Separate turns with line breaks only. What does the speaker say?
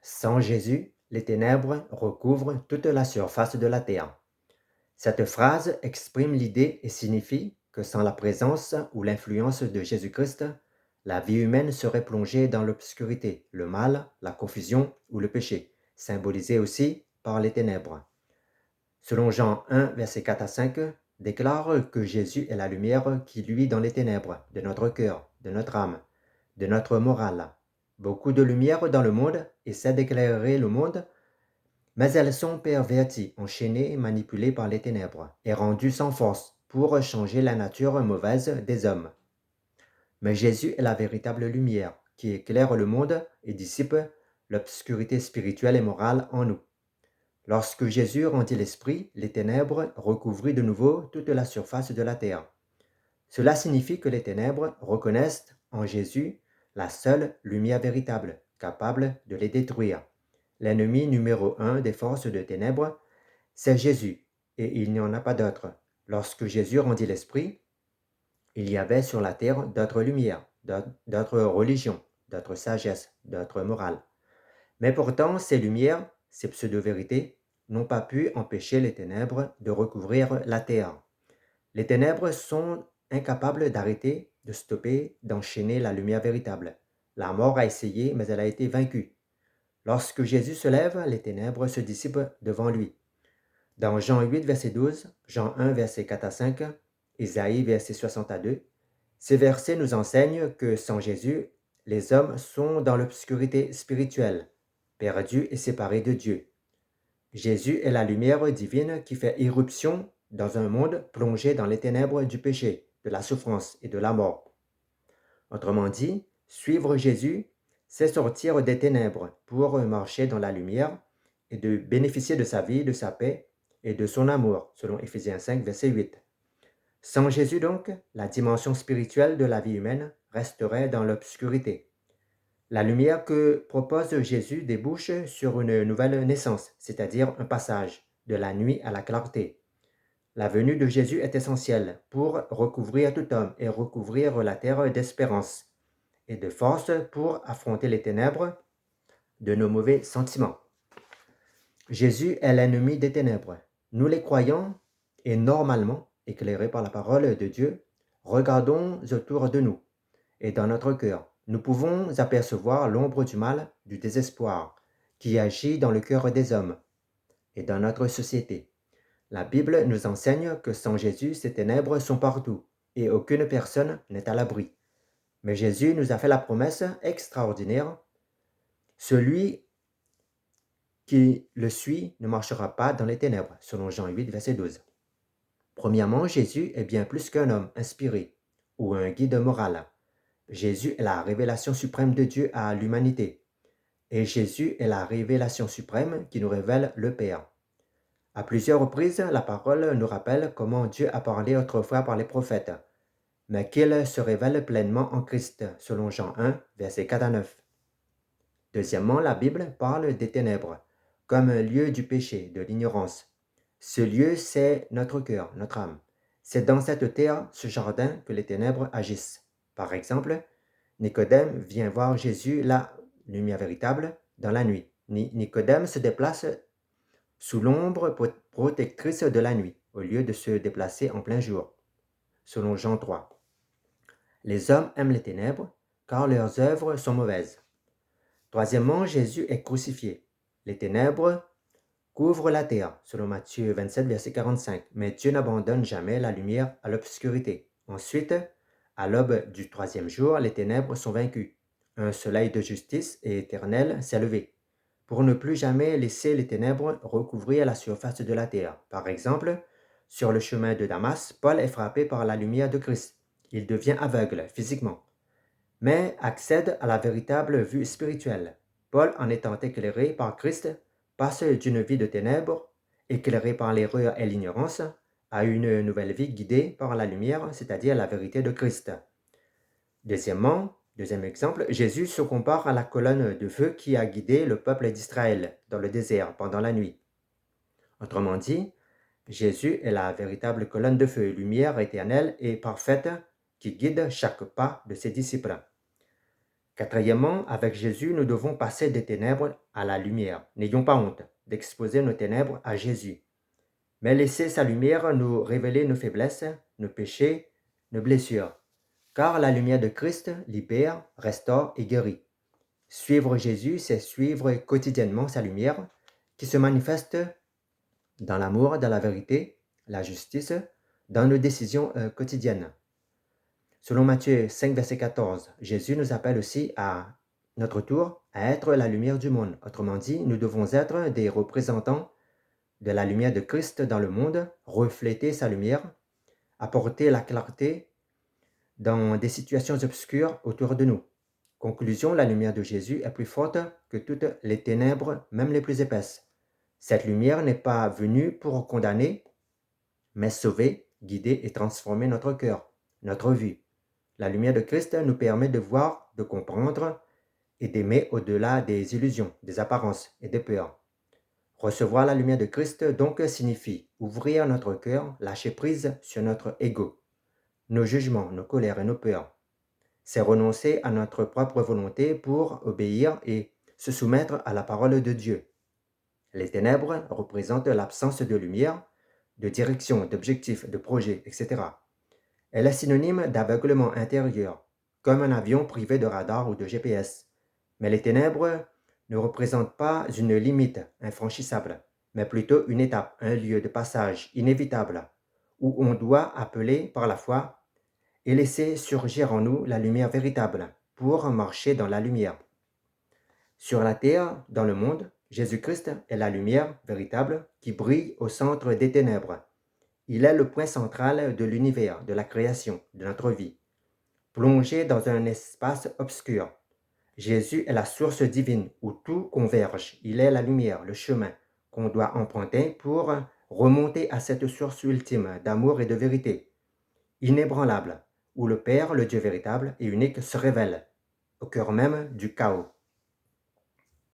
Sans Jésus, les ténèbres recouvrent toute la surface de la terre. Cette phrase exprime l'idée et signifie que sans la présence ou l'influence de Jésus-Christ, la vie humaine serait plongée dans l'obscurité, le mal, la confusion ou le péché, symbolisé aussi par les ténèbres. Selon Jean 1, versets 4 à 5, déclare que Jésus est la lumière qui luit dans les ténèbres de notre cœur, de notre âme, de notre morale. Beaucoup de lumière dans le monde essaie d'éclairer le monde, mais elles sont perverties, enchaînées, manipulées par les ténèbres et rendues sans force pour changer la nature mauvaise des hommes. Mais Jésus est la véritable lumière qui éclaire le monde et dissipe l'obscurité spirituelle et morale en nous. Lorsque Jésus rendit l'esprit, les ténèbres recouvrirent de nouveau toute la surface de la terre. Cela signifie que les ténèbres reconnaissent en Jésus la seule lumière véritable, capable de les détruire. L'ennemi numéro un des forces de ténèbres, c'est Jésus, et il n'y en a pas d'autre. Lorsque Jésus rendit l'esprit, il y avait sur la terre d'autres lumières, d'autres religions, d'autres sagesses, d'autres morales. Mais pourtant, ces lumières, ces pseudo-vérités, n'ont pas pu empêcher les ténèbres de recouvrir la terre. Les ténèbres sont incapables d'arrêter, de stopper, d'enchaîner la lumière véritable. La mort a essayé, mais elle a été vaincue. Lorsque Jésus se lève, les ténèbres se dissipent devant lui. Dans Jean 8, verset 12, Jean 1, verset 4 à 5, Isaïe, verset 60 à 2, ces versets nous enseignent que sans Jésus, les hommes sont dans l'obscurité spirituelle, perdus et séparés de Dieu. Jésus est la lumière divine qui fait irruption dans un monde plongé dans les ténèbres du péché, de la souffrance et de la mort. Autrement dit, suivre Jésus, c'est sortir des ténèbres pour marcher dans la lumière et de bénéficier de sa vie, de sa paix et de son amour, selon Éphésiens 5, verset 8. Sans Jésus donc, la dimension spirituelle de la vie humaine resterait dans l'obscurité. La lumière que propose Jésus débouche sur une nouvelle naissance, c'est-à-dire un passage de la nuit à la clarté. La venue de Jésus est essentielle pour recouvrir tout homme et recouvrir la terre d'espérance et de force pour affronter les ténèbres de nos mauvais sentiments. Jésus est l'ennemi des ténèbres. Nous les croyants et normalement éclairés par la parole de Dieu, regardons autour de nous et dans notre cœur. Nous pouvons apercevoir l'ombre du mal, du désespoir, qui agit dans le cœur des hommes et dans notre société. La Bible nous enseigne que sans Jésus, ces ténèbres sont partout et aucune personne n'est à l'abri. Mais Jésus nous a fait la promesse extraordinaire, celui qui le suit ne marchera pas dans les ténèbres, selon Jean 8, verset 12. Premièrement, Jésus est bien plus qu'un homme inspiré ou un guide moral. Jésus est la révélation suprême de Dieu à l'humanité. Et Jésus est la révélation suprême qui nous révèle le Père. À plusieurs reprises, la parole nous rappelle comment Dieu a parlé autrefois par les prophètes, mais qu'il se révèle pleinement en Christ, selon Jean 1, versets 4 à 9. Deuxièmement, la Bible parle des ténèbres, comme un lieu du péché, de l'ignorance. Ce lieu, c'est notre cœur, notre âme. C'est dans cette terre, ce jardin, que les ténèbres agissent. Par exemple, Nicodème vient voir Jésus, la lumière véritable, dans la nuit. Nicodème se déplace sous l'ombre protectrice de la nuit, au lieu de se déplacer en plein jour, selon Jean 3. Les hommes aiment les ténèbres, car leurs œuvres sont mauvaises. Troisièmement, Jésus est crucifié. Les ténèbres couvrent la terre, selon Matthieu 27, verset 45. Mais Dieu n'abandonne jamais la lumière à l'obscurité. Ensuite, à l'aube du troisième jour, les ténèbres sont vaincues. Un soleil de justice et éternel s'est levé, pour ne plus jamais laisser les ténèbres recouvrir la surface de la terre. Par exemple, sur le chemin de Damas, Paul est frappé par la lumière de Christ. Il devient aveugle physiquement, mais accède à la véritable vue spirituelle. Paul, en étant éclairé par Christ, passe d'une vie de ténèbres, éclairé par l'erreur et l'ignorance, à une nouvelle vie guidée par la lumière, c'est-à-dire la vérité de Christ. Deuxième exemple, Jésus se compare à la colonne de feu qui a guidé le peuple d'Israël dans le désert pendant la nuit. Autrement dit, Jésus est la véritable colonne de feu, lumière éternelle et parfaite qui guide chaque pas de ses disciples. Quatrièmement, avec Jésus, nous devons passer des ténèbres à la lumière. N'ayons pas honte d'exposer nos ténèbres à Jésus, mais laissez sa lumière nous révéler nos faiblesses, nos péchés, nos blessures. Car la lumière de Christ libère, restaure et guérit. Suivre Jésus, c'est suivre quotidiennement sa lumière qui se manifeste dans l'amour, dans la vérité, la justice, dans nos décisions quotidiennes. Selon Matthieu 5, verset 14, Jésus nous appelle aussi à notre tour à être la lumière du monde. Autrement dit, nous devons être des représentants de la lumière de Christ dans le monde, refléter sa lumière, apporter la clarté dans des situations obscures autour de nous. Conclusion, la lumière de Jésus est plus forte que toutes les ténèbres, même les plus épaisses. Cette lumière n'est pas venue pour condamner, mais sauver, guider et transformer notre cœur, notre vie. La lumière de Christ nous permet de voir, de comprendre et d'aimer au-delà des illusions, des apparences et des peurs. Recevoir la lumière de Christ donc signifie ouvrir notre cœur, lâcher prise sur notre ego, nos jugements, nos colères et nos peurs. C'est renoncer à notre propre volonté pour obéir et se soumettre à la parole de Dieu. Les ténèbres représentent l'absence de lumière, de direction, d'objectifs, de projets, etc. Elle est synonyme d'aveuglement intérieur, comme un avion privé de radar ou de GPS. Mais les ténèbres ne représentent pas une limite infranchissable, mais plutôt une étape, un lieu de passage inévitable, où on doit appeler par la foi et laisser surgir en nous la lumière véritable pour marcher dans la lumière. Sur la terre, dans le monde, Jésus-Christ est la lumière véritable qui brille au centre des ténèbres. Il est le point central de l'univers, de la création, de notre vie. Plongé dans un espace obscur, Jésus est la source divine où tout converge. Il est la lumière, le chemin qu'on doit emprunter pour remonter à cette source ultime d'amour et de vérité, inébranlable, où le Père, le Dieu véritable et unique, se révèle au cœur même du chaos.